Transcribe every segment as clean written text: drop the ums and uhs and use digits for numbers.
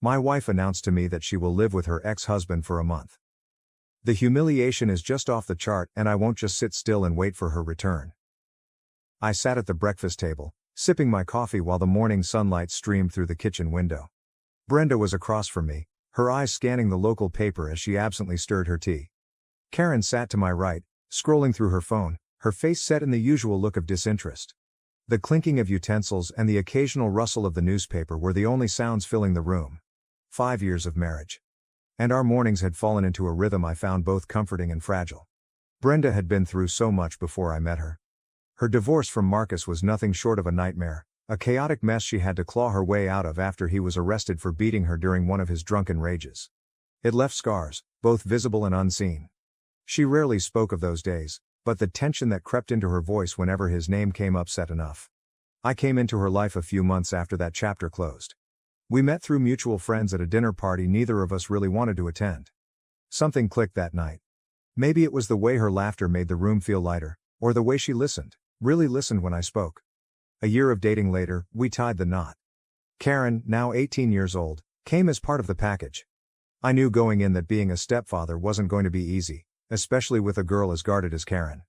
My wife announced to me that she will live with her ex-husband for a month. The humiliation is just off the chart, and I won't just sit still and wait for her return. I sat at the breakfast table, sipping my coffee while the morning sunlight streamed through the kitchen window. Brenda was across from me, her eyes scanning the local paper as she absently stirred her tea. Karen sat to my right, scrolling through her phone, her face set in the usual look of disinterest. The clinking of utensils and the occasional rustle of the newspaper were the only sounds filling the room. 5 years of marriage. And our mornings had fallen into a rhythm I found both comforting and fragile. Brenda had been through so much before I met her. Her divorce from Marcus was nothing short of a nightmare, a chaotic mess she had to claw her way out of after he was arrested for beating her during one of his drunken rages. It left scars, both visible and unseen. She rarely spoke of those days, but the tension that crept into her voice whenever his name came up said enough. I came into her life a few months after that chapter closed. We met through mutual friends at a dinner party neither of us really wanted to attend. Something clicked that night. Maybe it was the way her laughter made the room feel lighter, or the way she listened, really listened when I spoke. A year of dating later, we tied the knot. Karen, now 18 years old, came as part of the package. I knew going in that being a stepfather wasn't going to be easy, especially with a girl as guarded as Karen.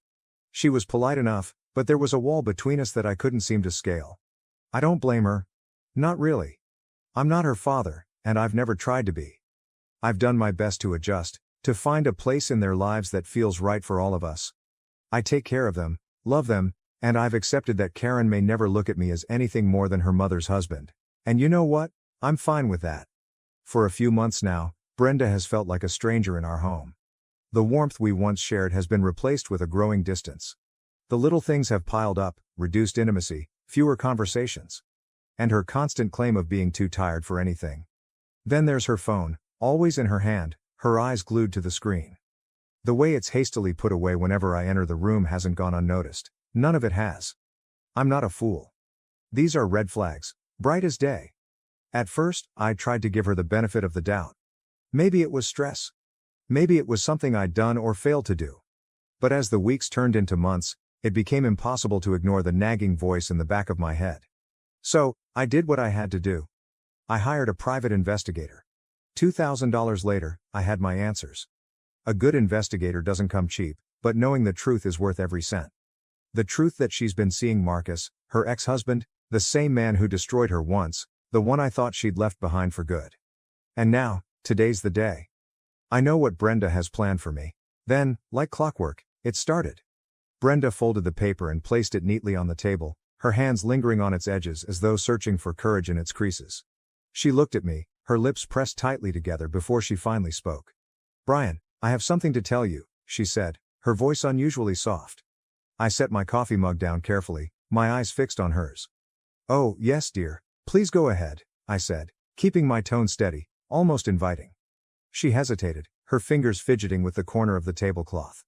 She was polite enough, but there was a wall between us that I couldn't seem to scale. I don't blame her. Not really. I'm not her father, and I've never tried to be. I've done my best to adjust, to find a place in their lives that feels right for all of us. I take care of them, love them, and I've accepted that Karen may never look at me as anything more than her mother's husband. And you know what? I'm fine with that. For a few months now, Brenda has felt like a stranger in our home. The warmth we once shared has been replaced with a growing distance. The little things have piled up, reduced intimacy, fewer conversations. And her constant claim of being too tired for anything. Then there's her phone, always in her hand, her eyes glued to the screen. The way it's hastily put away whenever I enter the room hasn't gone unnoticed. None of it has. I'm not a fool. These are red flags, bright as day. At first, I tried to give her the benefit of the doubt. Maybe it was stress. Maybe it was something I'd done or failed to do. But as the weeks turned into months, it became impossible to ignore the nagging voice in the back of my head. So, I did what I had to do. I hired a private investigator. $2,000 later, I had my answers. A good investigator doesn't come cheap, but knowing the truth is worth every cent. The truth that she's been seeing Marcus, her ex-husband, the same man who destroyed her once, the one I thought she'd left behind for good. And now, today's the day. I know what Brenda has planned for me. Then, like clockwork, it started. Brenda folded the paper and placed it neatly on the table, her hands lingering on its edges as though searching for courage in its creases. She looked at me, her lips pressed tightly together before she finally spoke. "Brian, I have something to tell you," she said, her voice unusually soft. I set my coffee mug down carefully, my eyes fixed on hers. "Oh, yes, dear, please go ahead," I said, keeping my tone steady, almost inviting. She hesitated, her fingers fidgeting with the corner of the tablecloth.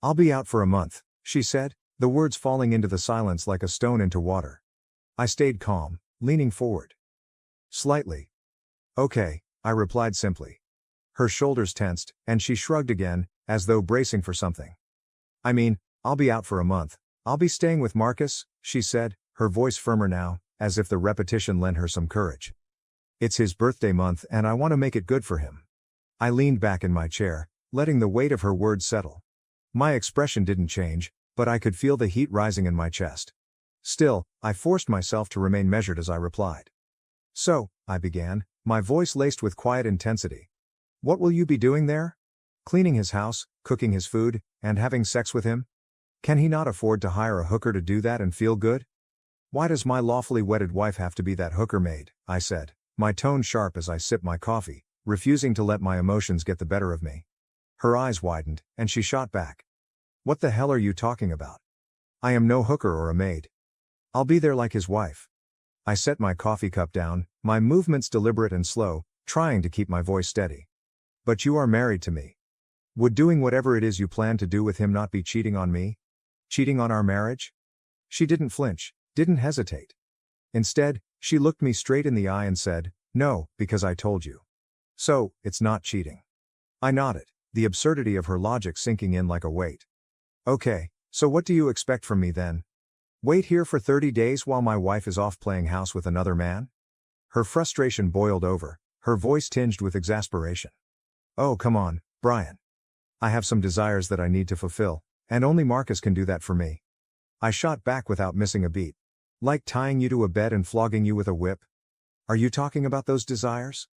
"I'll be out for a month," she said, the words falling into the silence like a stone into water. I stayed calm, leaning forward. Slightly. "Okay," I replied simply. Her shoulders tensed, and she shrugged again, as though bracing for something. "I mean, I'll be out for a month. I'll be staying with Marcus," she said, her voice firmer now, as if the repetition lent her some courage. "It's his birthday month and I want to make it good for him." I leaned back in my chair, letting the weight of her words settle. My expression didn't change, but I could feel the heat rising in my chest. Still, I forced myself to remain measured as I replied. "So," I began, my voice laced with quiet intensity. "What will you be doing there? Cleaning his house, cooking his food, and having sex with him? Can he not afford to hire a hooker to do that and feel good? Why does my lawfully wedded wife have to be that hooker maid?" I said, my tone sharp as I sipped my coffee, refusing to let my emotions get the better of me. Her eyes widened, and she shot back. "What the hell are you talking about? I am no hooker or a maid. I'll be there like his wife." I set my coffee cup down, my movements deliberate and slow, trying to keep my voice steady. "But you are married to me. Would doing whatever it is you plan to do with him not be cheating on me? Cheating on our marriage?" She didn't flinch, didn't hesitate. Instead, she looked me straight in the eye and said, "No, because I told you. So, it's not cheating." I nodded, the absurdity of her logic sinking in like a weight. "Okay, so what do you expect from me then? Wait here for 30 days while my wife is off playing house with another man?" Her frustration boiled over, her voice tinged with exasperation. "Oh, come on, Brian. I have some desires that I need to fulfill, and only Marcus can do that for me." I shot back without missing a beat. "Like tying you to a bed and flogging you with a whip? Are you talking about those desires?"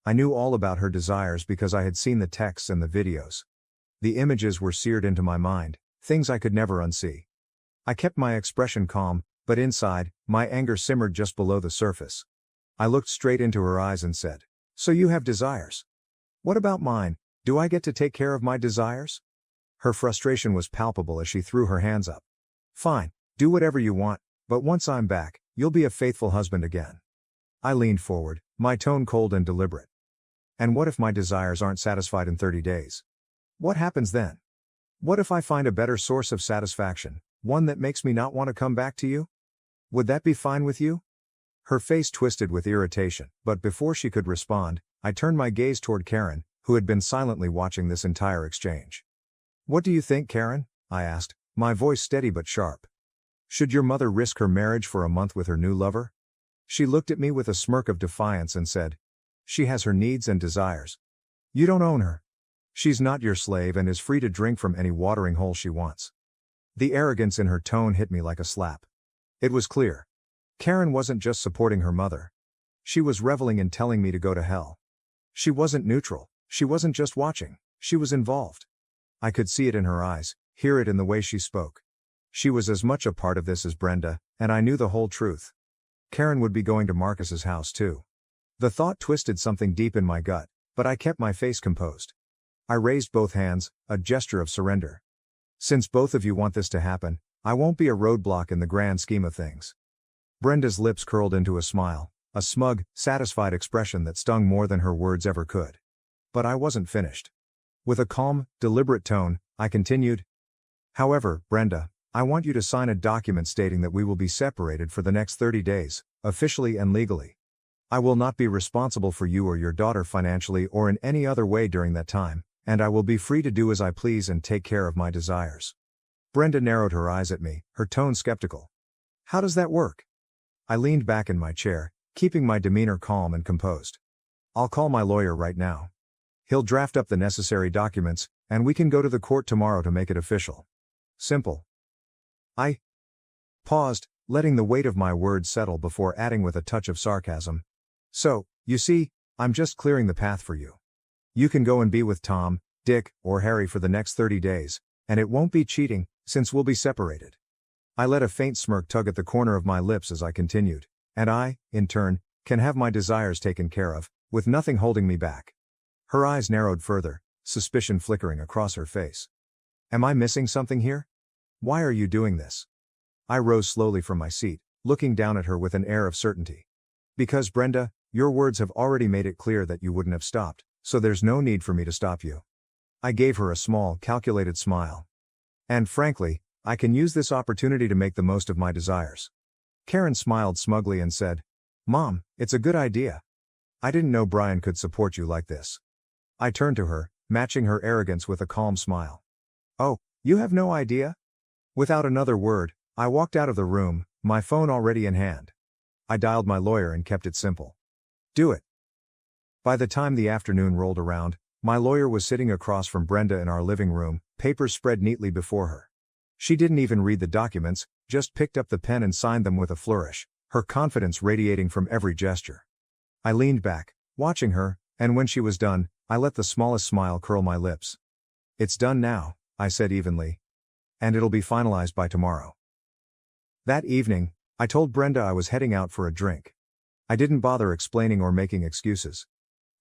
I knew all about her desires because I had seen the texts and the videos. The images were seared into my mind, things I could never unsee. I kept my expression calm, but inside, my anger simmered just below the surface. I looked straight into her eyes and said, "So you have desires? What about mine? Do I get to take care of my desires?" Her frustration was palpable as she threw her hands up. "Fine, do whatever you want, but once I'm back, you'll be a faithful husband again." I leaned forward, my tone cold and deliberate. "And what if my desires aren't satisfied in 30 days? What happens then? What if I find a better source of satisfaction, one that makes me not want to come back to you? Would that be fine with you?" Her face twisted with irritation, but before she could respond, I turned my gaze toward Karen, who had been silently watching this entire exchange. "What do you think, Karen?" I asked, my voice steady but sharp. "Should your mother risk her marriage for a month with her new lover?" She looked at me with a smirk of defiance and said, "She has her needs and desires. You don't own her. She's not your slave and is free to drink from any watering hole she wants." The arrogance in her tone hit me like a slap. It was clear. Karen wasn't just supporting her mother. She was reveling in telling me to go to hell. She wasn't neutral, she wasn't just watching, she was involved. I could see it in her eyes, hear it in the way she spoke. She was as much a part of this as Brenda, and I knew the whole truth. Karen would be going to Marcus's house too. The thought twisted something deep in my gut, but I kept my face composed. I raised both hands, a gesture of surrender. "Since both of you want this to happen, I won't be a roadblock in the grand scheme of things." Brenda's lips curled into a smile, a smug, satisfied expression that stung more than her words ever could. But I wasn't finished. With a calm, deliberate tone, I continued, "However, Brenda, I want you to sign a document stating that we will be separated for the next 30 days, officially and legally. I will not be responsible for you or your daughter financially or in any other way during that time, and I will be free to do as I please and take care of my desires." Brenda narrowed her eyes at me, her tone skeptical. "How does that work?" I leaned back in my chair, keeping my demeanor calm and composed. "I'll call my lawyer right now. He'll draft up the necessary documents, and we can go to the court tomorrow to make it official. Simple." I paused, letting the weight of my words settle before adding with a touch of sarcasm, "So, you see, I'm just clearing the path for you. You can go and be with Tom, Dick, or Harry for the next 30 days, and it won't be cheating, since we'll be separated." I let a faint smirk tug at the corner of my lips as I continued, "And I, in turn, can have my desires taken care of, with nothing holding me back." Her eyes narrowed further, suspicion flickering across her face. "Am I missing something here? Why are you doing this?" I rose slowly from my seat, looking down at her with an air of certainty. "Because Brenda, your words have already made it clear that you wouldn't have stopped, so there's no need for me to stop you." I gave her a small, calculated smile. "And frankly, I can use this opportunity to make the most of my desires." Karen smiled smugly and said, "Mom, it's a good idea. I didn't know Brian could support you like this." I turned to her, matching her arrogance with a calm smile. "Oh, you have no idea?" Without another word, I walked out of the room, my phone already in hand. I dialed my lawyer and kept it simple. "Do it." By the time the afternoon rolled around, my lawyer was sitting across from Brenda in our living room, papers spread neatly before her. She didn't even read the documents, just picked up the pen and signed them with a flourish, her confidence radiating from every gesture. I leaned back, watching her, and when she was done, I let the smallest smile curl my lips. "It's done now," I said evenly. "And it'll be finalized by tomorrow." That evening, I told Brenda I was heading out for a drink. I didn't bother explaining or making excuses.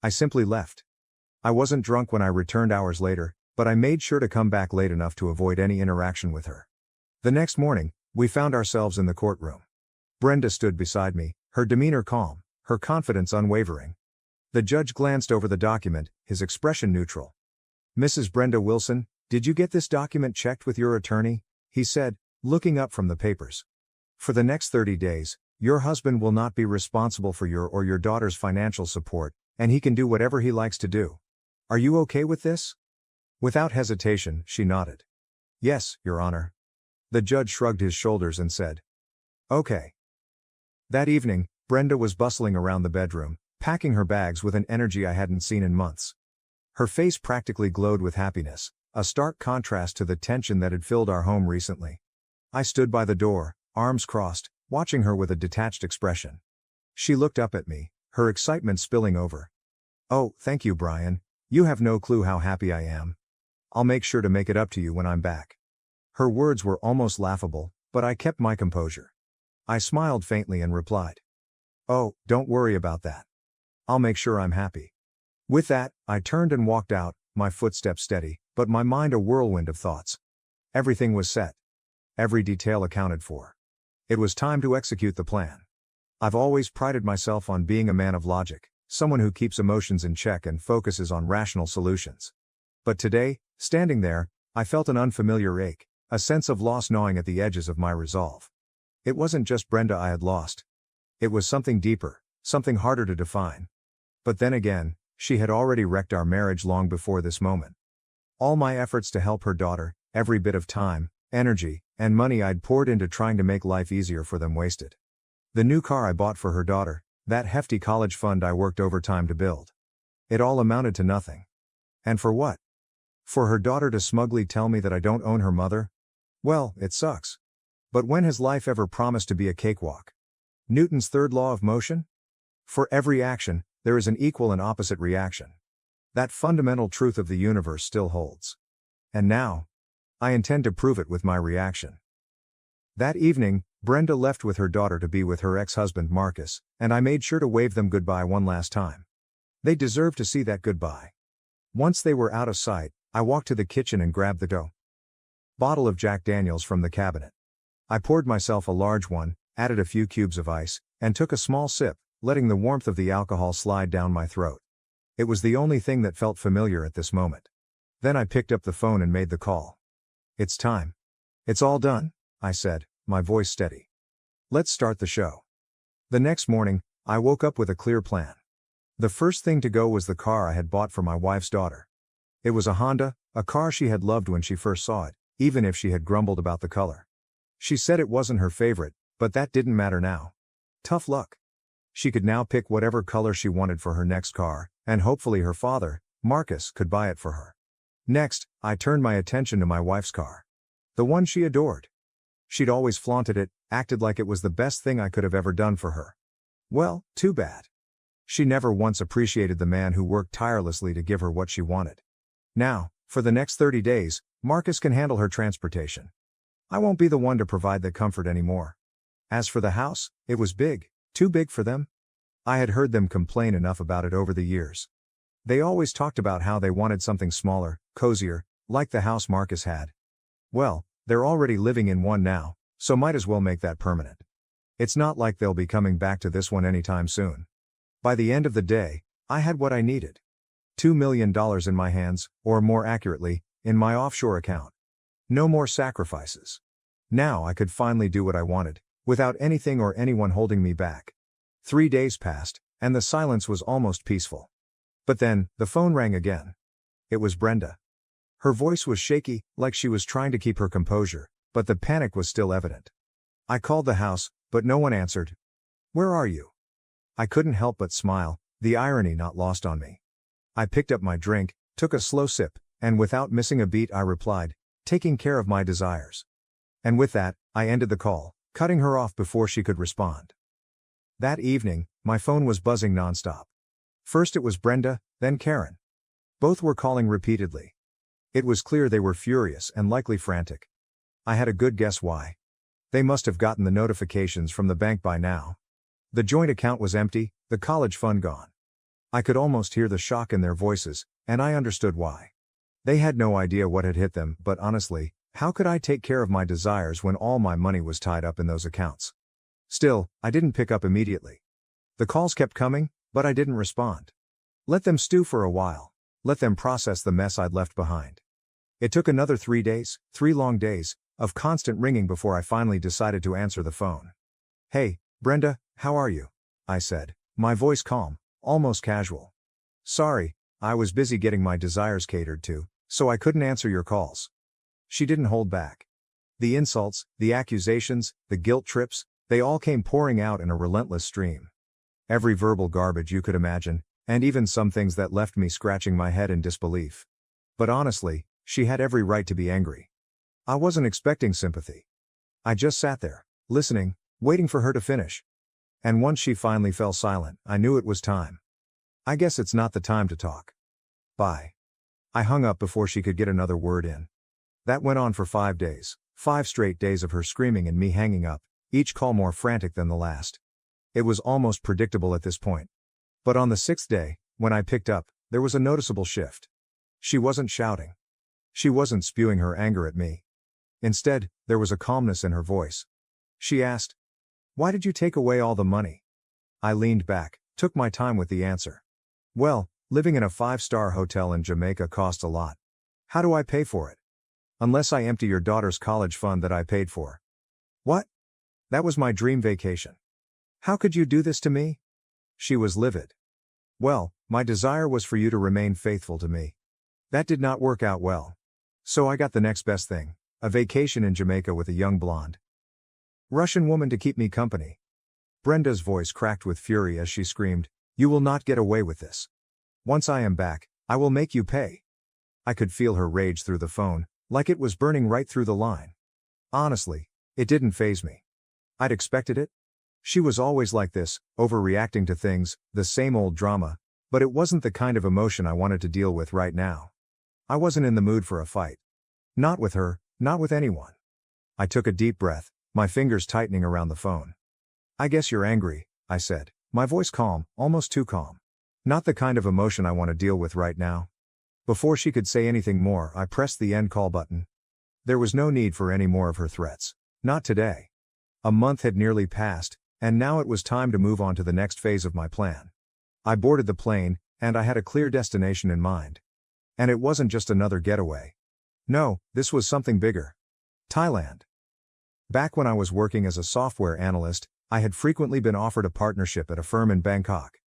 I simply left. I wasn't drunk when I returned hours later, but I made sure to come back late enough to avoid any interaction with her. The next morning, we found ourselves in the courtroom. Brenda stood beside me, her demeanor calm, her confidence unwavering. The judge glanced over the document, his expression neutral. "Mrs. Brenda Wilson, did you get this document checked with your attorney?" he said, looking up from the papers. "For the next 30 days, your husband will not be responsible for your or your daughter's financial support, and he can do whatever he likes to do. Are you okay with this?" Without hesitation, she nodded. "Yes, Your Honor." The judge shrugged his shoulders and said, "Okay." That evening, Brenda was bustling around the bedroom, packing her bags with an energy I hadn't seen in months. Her face practically glowed with happiness, a stark contrast to the tension that had filled our home recently. I stood by the door, arms crossed, watching her with a detached expression. She looked up at me, her excitement spilling over. "Oh, thank you, Brian. You have no clue how happy I am. I'll make sure to make it up to you when I'm back." Her words were almost laughable, but I kept my composure. I smiled faintly and replied, "Oh, don't worry about that. I'll make sure I'm happy." With that, I turned and walked out, my footsteps steady, but my mind a whirlwind of thoughts. Everything was set. Every detail accounted for. It was time to execute the plan. I've always prided myself on being a man of logic, someone who keeps emotions in check and focuses on rational solutions. But today, standing there, I felt an unfamiliar ache, a sense of loss gnawing at the edges of my resolve. It wasn't just Brenda I had lost. It was something deeper, something harder to define. But then again, she had already wrecked our marriage long before this moment. All my efforts to help her daughter, every bit of time, energy, and money I'd poured into trying to make life easier for them wasted. The new car I bought for her daughter, that hefty college fund I worked overtime to build. It all amounted to nothing. And for what? For her daughter to smugly tell me that I don't own her mother? Well, it sucks. But when has life ever promised to be a cakewalk? Newton's third law of motion? For every action, there is an equal and opposite reaction. That fundamental truth of the universe still holds. And now, I intend to prove it with my reaction. That evening, Brenda left with her daughter to be with her ex-husband Marcus, and I made sure to wave them goodbye one last time. They deserved to see that goodbye. Once they were out of sight, I walked to the kitchen and grabbed the bottle of Jack Daniels from the cabinet. I poured myself a large one, added a few cubes of ice, and took a small sip, letting the warmth of the alcohol slide down my throat. It was the only thing that felt familiar at this moment. Then I picked up the phone and made the call. "It's time. It's all done," I said, my voice steady. "Let's start the show." The next morning, I woke up with a clear plan. The first thing to go was the car I had bought for my wife's daughter. It was a Honda, a car she had loved when she first saw it, even if she had grumbled about the color. She said it wasn't her favorite, but that didn't matter now. Tough luck. She could now pick whatever color she wanted for her next car, and hopefully her father, Marcus, could buy it for her. Next, I turned my attention to my wife's car. The one she adored. She'd always flaunted it, acted like it was the best thing I could have ever done for her. Well, too bad. She never once appreciated the man who worked tirelessly to give her what she wanted. Now, for the next 30 days, Marcus can handle her transportation. I won't be the one to provide the comfort anymore. As for the house, it was big, too big for them. I had heard them complain enough about it over the years. They always talked about how they wanted something smaller, cozier, like the house Marcus had. Well, they're already living in one now, so might as well make that permanent. It's not like they'll be coming back to this one anytime soon. By the end of the day, I had what I needed. $2 million in my hands, or more accurately, in my offshore account. No more sacrifices. Now I could finally do what I wanted, without anything or anyone holding me back. 3 days passed, and the silence was almost peaceful. But then, the phone rang again. It was Brenda. Her voice was shaky, like she was trying to keep her composure, but the panic was still evident. I called the house, but no one answered. "Where are you?" I couldn't help but smile, the irony not lost on me. I picked up my drink, took a slow sip, and without missing a beat I replied, "Taking care of my desires." And with that, I ended the call, cutting her off before she could respond. That evening, my phone was buzzing nonstop. First it was Brenda, then Karen. Both were calling repeatedly. It was clear they were furious and likely frantic. I had a good guess why. They must have gotten the notifications from the bank by now. The joint account was empty, the college fund gone. I could almost hear the shock in their voices, and I understood why. They had no idea what had hit them, but honestly, how could I take care of my desires when all my money was tied up in those accounts? Still, I didn't pick up immediately. The calls kept coming, but I didn't respond. Let them stew for a while. Let them process the mess I'd left behind. It took another 3 days, 3 long days, of constant ringing before I finally decided to answer the phone. "Hey, Brenda, how are you?" I said, my voice calm, almost casual. "Sorry, I was busy getting my desires catered to, so I couldn't answer your calls." She didn't hold back. The insults, the accusations, the guilt trips, they all came pouring out in a relentless stream. Every verbal garbage you could imagine, and even some things that left me scratching my head in disbelief. But honestly, she had every right to be angry. I wasn't expecting sympathy. I just sat there, listening, waiting for her to finish. And once she finally fell silent, I knew it was time. I guess it's not the time to talk. Bye. I hung up before she could get another word in. That went on for 5 days, 5 straight days of her screaming and me hanging up, each call more frantic than the last. It was almost predictable at this point. But on the 6th day, when I picked up, there was a noticeable shift. She wasn't shouting. She wasn't spewing her anger at me. Instead, there was a calmness in her voice. She asked, "Why did you take away all the money?" I leaned back, took my time with the answer. "Well, living in a 5-star hotel in Jamaica costs a lot. How do I pay for it? Unless I empty your daughter's college fund that I paid for." "What? That was my dream vacation. How could you do this to me?" She was livid. "Well, my desire was for you to remain faithful to me. That did not work out well. So I got the next best thing, a vacation in Jamaica with a young blonde Russian woman to keep me company." Brenda's voice cracked with fury as she screamed, "You will not get away with this. Once I am back, I will make you pay." I could feel her rage through the phone, like it was burning right through the line. Honestly, it didn't faze me. I'd expected it. She was always like this, overreacting to things, the same old drama, but it wasn't the kind of emotion I wanted to deal with right now. I wasn't in the mood for a fight. Not with her, not with anyone. I took a deep breath, my fingers tightening around the phone. "I guess you're angry," I said, my voice calm, almost too calm. "Not the kind of emotion I want to deal with right now." Before she could say anything more, I pressed the end call button. There was no need for any more of her threats. Not today. A month had nearly passed, and now it was time to move on to the next phase of my plan. I boarded the plane, and I had a clear destination in mind. And it wasn't just another getaway. No, this was something bigger. Thailand. Back when I was working as a software analyst, I had frequently been offered a partnership at a firm in Bangkok.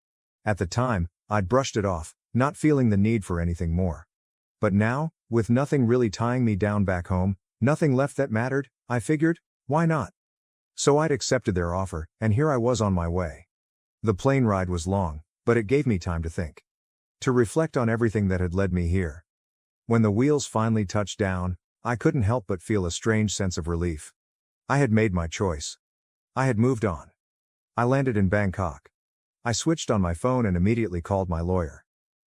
At the time, I'd brushed it off, not feeling the need for anything more. But now, with nothing really tying me down back home, nothing left that mattered, I figured, why not? So I'd accepted their offer, and here I was on my way. The plane ride was long, but it gave me time to think. To reflect on everything that had led me here. When the wheels finally touched down, I couldn't help but feel a strange sense of relief. I had made my choice. I had moved on. I landed in Bangkok. I switched on my phone and immediately called my lawyer.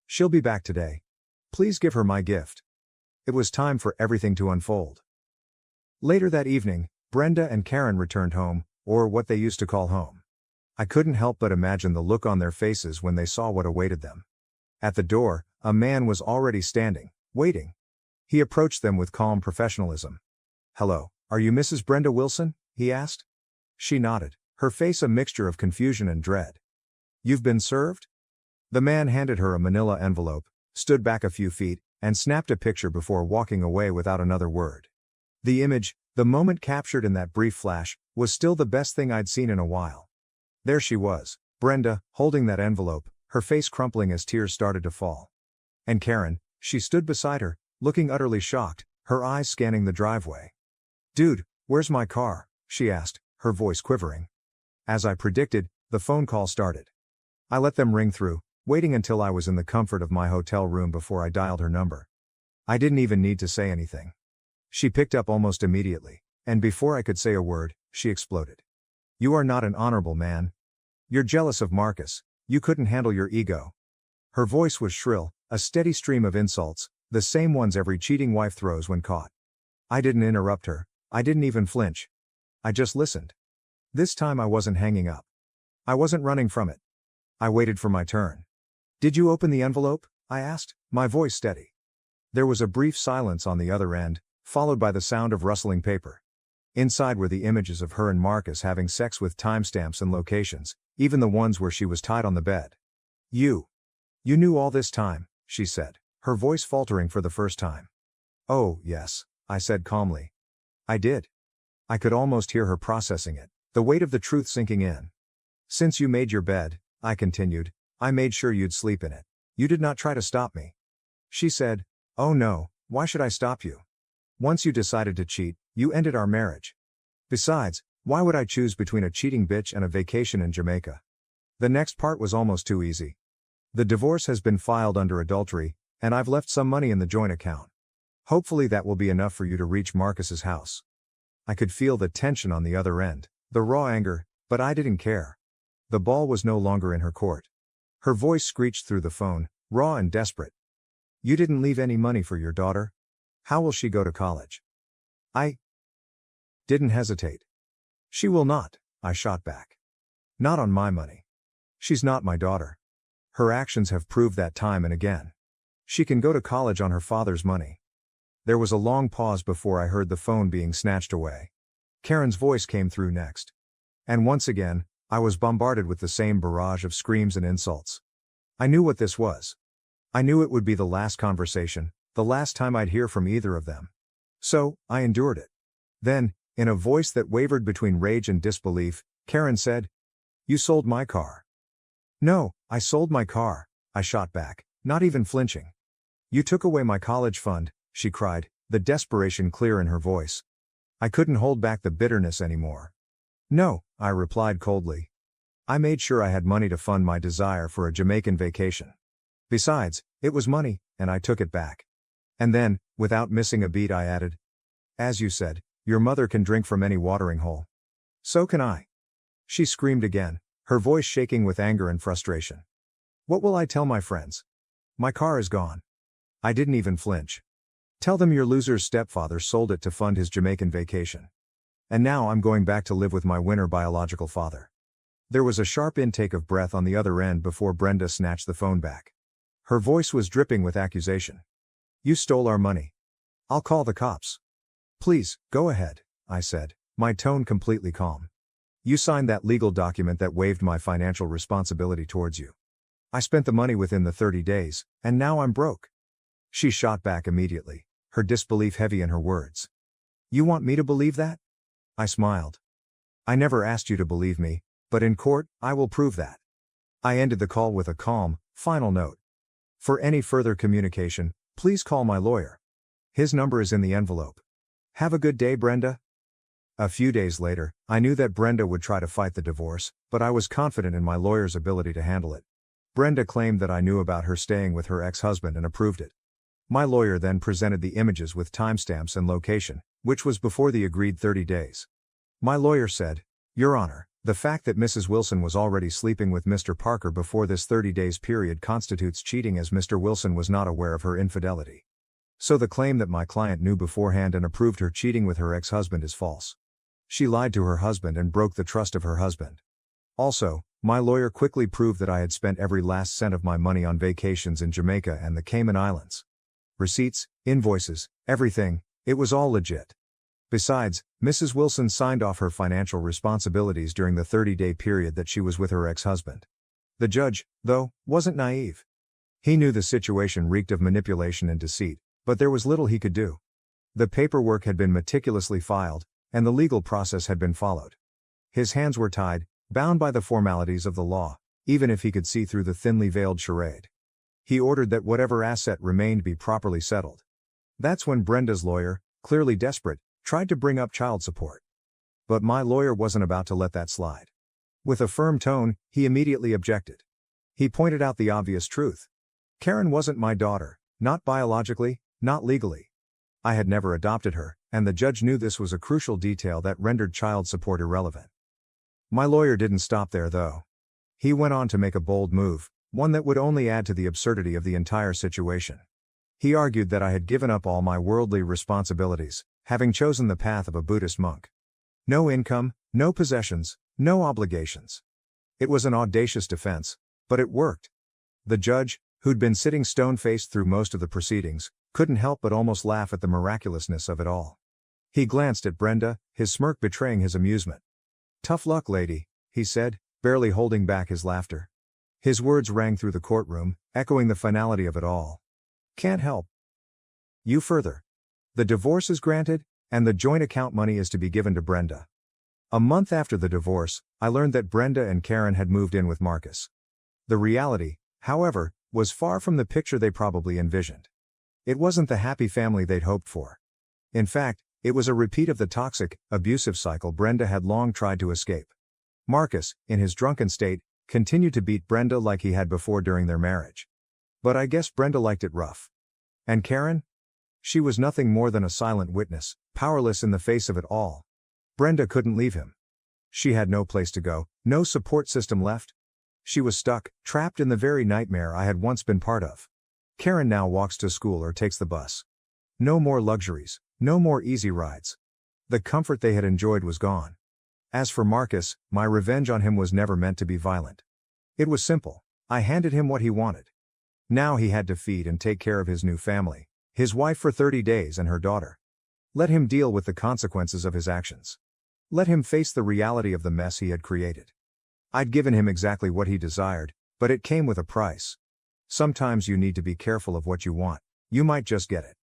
"She'll be back today. Please give her my gift." It was time for everything to unfold. Later that evening, Brenda and Karen returned home, or what they used to call home. I couldn't help but imagine the look on their faces when they saw what awaited them. At the door, a man was already standing, waiting. He approached them with calm professionalism. "Hello, are you Mrs. Brenda Wilson?" he asked. She nodded, her face a mixture of confusion and dread. "You've been served?" The man handed her a manila envelope, stood back a few feet, and snapped a picture before walking away without another word. The image, the moment captured in that brief flash, was still the best thing I'd seen in a while. There she was, Brenda, holding that envelope, her face crumpling as tears started to fall. And Karen, she stood beside her, looking utterly shocked, her eyes scanning the driveway. "Dude, where's my car?" she asked, her voice quivering. As I predicted, the phone call started. I let them ring through, waiting until I was in the comfort of my hotel room before I dialed her number. I didn't even need to say anything. She picked up almost immediately, and before I could say a word, she exploded. "You are not an honorable man. You're jealous of Marcus, you couldn't handle your ego." Her voice was shrill, a steady stream of insults, the same ones every cheating wife throws when caught. I didn't interrupt her, I didn't even flinch. I just listened. This time I wasn't hanging up. I wasn't running from it. I waited for my turn. "Did you open the envelope?" I asked, my voice steady. There was a brief silence on the other end, followed by the sound of rustling paper. Inside were the images of her and Marcus having sex with timestamps and locations, even the ones where she was tied on the bed. You knew all this time," she said, her voice faltering for the first time. "Oh, yes," I said calmly. "I did." I could almost hear her processing it, the weight of the truth sinking in. "Since you made your bed," I continued, "I made sure you'd sleep in it. You did not try to stop me." She said, "Oh no, why should I stop you? Once you decided to cheat, you ended our marriage. Besides, why would I choose between a cheating bitch and a vacation in Jamaica?" The next part was almost too easy. The divorce has been filed under adultery, and I've left some money in the joint account. Hopefully that will be enough for you to reach Marcus's house. I could feel the tension on the other end, the raw anger, but I didn't care. The ball was no longer in her court. Her voice screeched through the phone, raw and desperate. You didn't leave any money for your daughter? How will she go to college? I didn't hesitate. She will not, I shot back. Not on my money. She's not my daughter. Her actions have proved that time and again. She can go to college on her father's money. There was a long pause before I heard the phone being snatched away. Karen's voice came through next. And once again, I was bombarded with the same barrage of screams and insults. I knew what this was. I knew it would be the last conversation, the last time I'd hear from either of them. So, I endured it. Then, in a voice that wavered between rage and disbelief, Karen said, "You sold my car." "No, I sold my car," I shot back, not even flinching. "You took away my college fund," she cried, the desperation clear in her voice. I couldn't hold back the bitterness anymore. "No," I replied coldly. "I made sure I had money to fund my desire for a Jamaican vacation. Besides, it was money, and I took it back." And then, without missing a beat, I added, "As you said, your mother can drink from any watering hole. So can I." She screamed again, her voice shaking with anger and frustration. "What will I tell my friends? My car is gone." I didn't even flinch. "Tell them your loser's stepfather sold it to fund his Jamaican vacation. And now I'm going back to live with my winner biological father." There was a sharp intake of breath on the other end before Brenda snatched the phone back. Her voice was dripping with accusation. "You stole our money. I'll call the cops." "Please, go ahead," I said, my tone completely calm. "You signed that legal document that waived my financial responsibility towards you. I spent the money within the 30 days, and now I'm broke." She shot back immediately, her disbelief heavy in her words. "You want me to believe that?" I smiled. "I never asked you to believe me, but in court, I will prove that." I ended the call with a calm, final note. "For any further communication, please call my lawyer. His number is in the envelope. Have a good day, Brenda." A few days later, I knew that Brenda would try to fight the divorce, but I was confident in my lawyer's ability to handle it. Brenda claimed that I knew about her staying with her ex-husband and approved it. My lawyer then presented the images with timestamps and location, which was before the agreed 30 days. My lawyer said, "Your Honor, the fact that Mrs. Wilson was already sleeping with Mr. Parker before this 30 days period constitutes cheating, as Mr. Wilson was not aware of her infidelity. So the claim that my client knew beforehand and approved her cheating with her ex-husband is false. She lied to her husband and broke the trust of her husband." Also, my lawyer quickly proved that I had spent every last cent of my money on vacations in Jamaica and the Cayman Islands. Receipts, invoices, everything, it was all legit. Besides, Mrs. Wilson signed off her financial responsibilities during the 30-day period that she was with her ex-husband. The judge, though, wasn't naive. He knew the situation reeked of manipulation and deceit, but there was little he could do. The paperwork had been meticulously filed, and the legal process had been followed. His hands were tied, bound by the formalities of the law, even if he could see through the thinly veiled charade. He ordered that whatever asset remained be properly settled. That's when Brenda's lawyer, clearly desperate, tried to bring up child support. But my lawyer wasn't about to let that slide. With a firm tone, he immediately objected. He pointed out the obvious truth. Karen wasn't my daughter, not biologically, not legally. I had never adopted her, and the judge knew this was a crucial detail that rendered child support irrelevant. My lawyer didn't stop there, though. He went on to make a bold move, one that would only add to the absurdity of the entire situation. He argued that I had given up all my worldly responsibilities, having chosen the path of a Buddhist monk. No income, no possessions, no obligations. It was an audacious defense, but it worked. The judge, who'd been sitting stone-faced through most of the proceedings, couldn't help but almost laugh at the miraculousness of it all. He glanced at Brenda, his smirk betraying his amusement. "Tough luck, lady," he said, barely holding back his laughter. His words rang through the courtroom, echoing the finality of it all. "Can't help you further. The divorce is granted, and the joint account money is to be given to Brenda." A month after the divorce, I learned that Brenda and Karen had moved in with Marcus. The reality, however, was far from the picture they probably envisioned. It wasn't the happy family they'd hoped for. In fact, it was a repeat of the toxic, abusive cycle Brenda had long tried to escape. Marcus, in his drunken state, continued to beat Brenda like he had before during their marriage. But I guess Brenda liked it rough. And Karen? She was nothing more than a silent witness, powerless in the face of it all. Brenda couldn't leave him. She had no place to go, no support system left. She was stuck, trapped in the very nightmare I had once been part of. Karen now walks to school or takes the bus. No more luxuries, no more easy rides. The comfort they had enjoyed was gone. As for Marcus, my revenge on him was never meant to be violent. It was simple. I handed him what he wanted. Now he had to feed and take care of his new family, his wife for 30 days and her daughter. Let him deal with the consequences of his actions. Let him face the reality of the mess he had created. I'd given him exactly what he desired, but it came with a price. Sometimes you need to be careful of what you want. You might just get it.